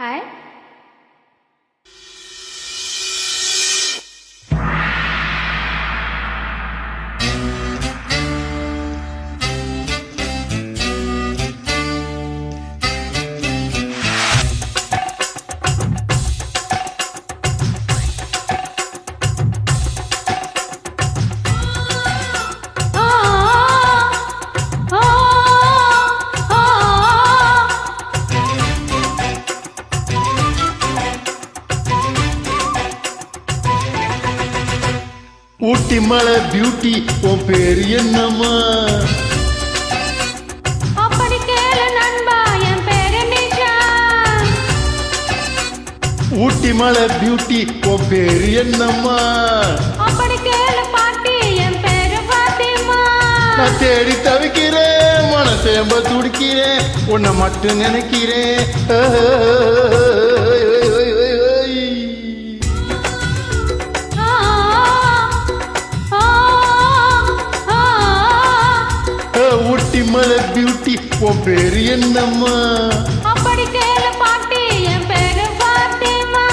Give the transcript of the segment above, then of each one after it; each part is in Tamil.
Hi. ஊட்டி மலை பியூட்டி உன் பேரு என்னம்மா? அப்படி கேளு நண்பா, என் பேரு நிஷா. ஊட்டி மலை பியூட்டி உன் பேரு என்னம்மா? அப்படி கேளு பாட்டி, என் பேரு பாத்திமா. நான் தேடி தவிக்கிறேன், மனசேம்ப துடிக்கிறேன், உன்னை மட்டும் நினைக்கிறேன். ஊட்டி மலை பியூட்டி உன் பேரு என்னம்மா? அப்படி கேளு பாட்டி, என் பேரு பாத்திமா.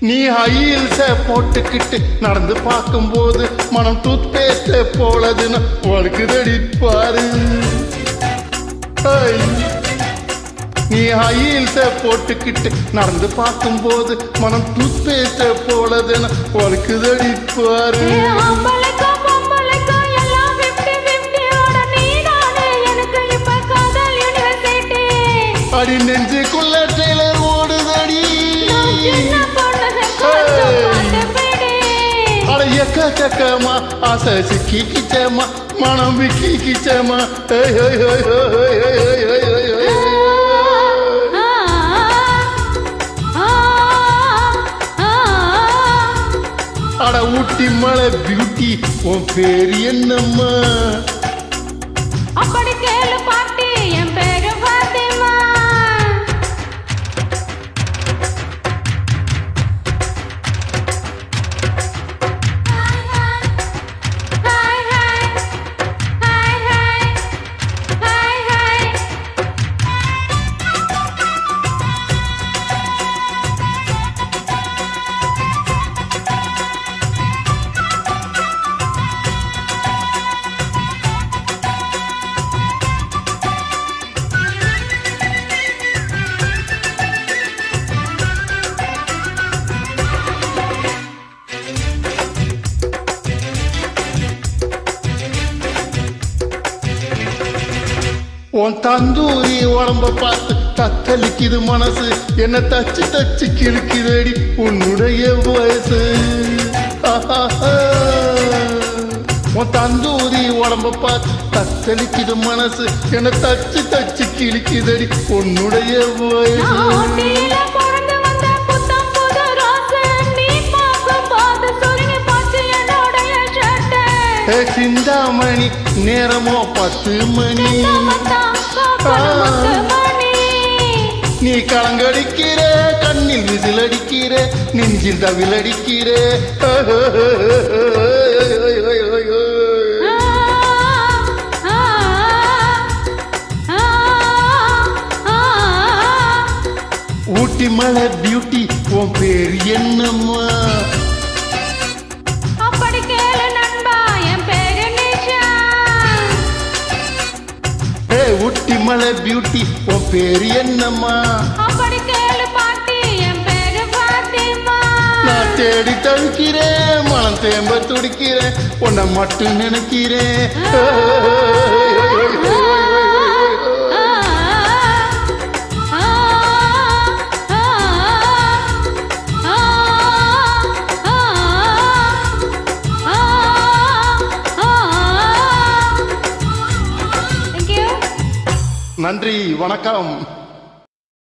நீ ஹைல்ஸ போட்டுக்கிட்டு நடந்து பார்க்கும்போது மனம் டூத் பேஸ்ட் போலதுன்னு உனக்கு தடிப்பாரு. நீ ஹைல்ஸ போட்டுக்கிட்டு நடந்து பார்க்கும்போது மனம் டூத் பேஸ்ட் போலதுன்னு உனக்கு தடிப்பாரு. அடி நெஞ்சுக்குள்ள ட்ரெய்லர் ஓடுதடி. அட எக்கச்சக்கமா ஆசை சிக்கிச்சேமா, மனம் விக்கிச்சேமா. அட ஊட்டி மலை பியூட்டி உன் பேரு என்னம்மா? அப்படி கேளு பாட்டி, என் பேரு பாத்திமா. உன் தந்தூரி உடம்ப பார்த்து தத்தளிக்குது மனசு, என்ன தச்சு தச்சு கிழக்குதடி உன்னுடைய வயசு. உன் தந்தூரி உடம்ப பார்த்து தத்தளிக்குது மனசு, என்ன தச்சு தச்சு கிழக்குதடி உன்னுடைய வயசு. சிந்தாமணி நேரமோ 10 மணி. நீ களங்கடிக்கிற, கண்ணில் விசில் அடிக்கிற, நெஞ்சில் தவில் அடிக்கிற. ஊட்டி மலை பியூட்டி உன் பேரு என்னம்மா? ஊட்டி மலை பியூட்டி உன் பேரு என்னம்மா? அப்படி கேளு பாட்டி, என் பேரு பாத்திமா. நான் தேடி தவிக்கிறேன், மனம் தேம்ப துடிக்கிறேன், உன்னை மட்டும் நினைக்கிறேன். நன்றி, வணக்கம்.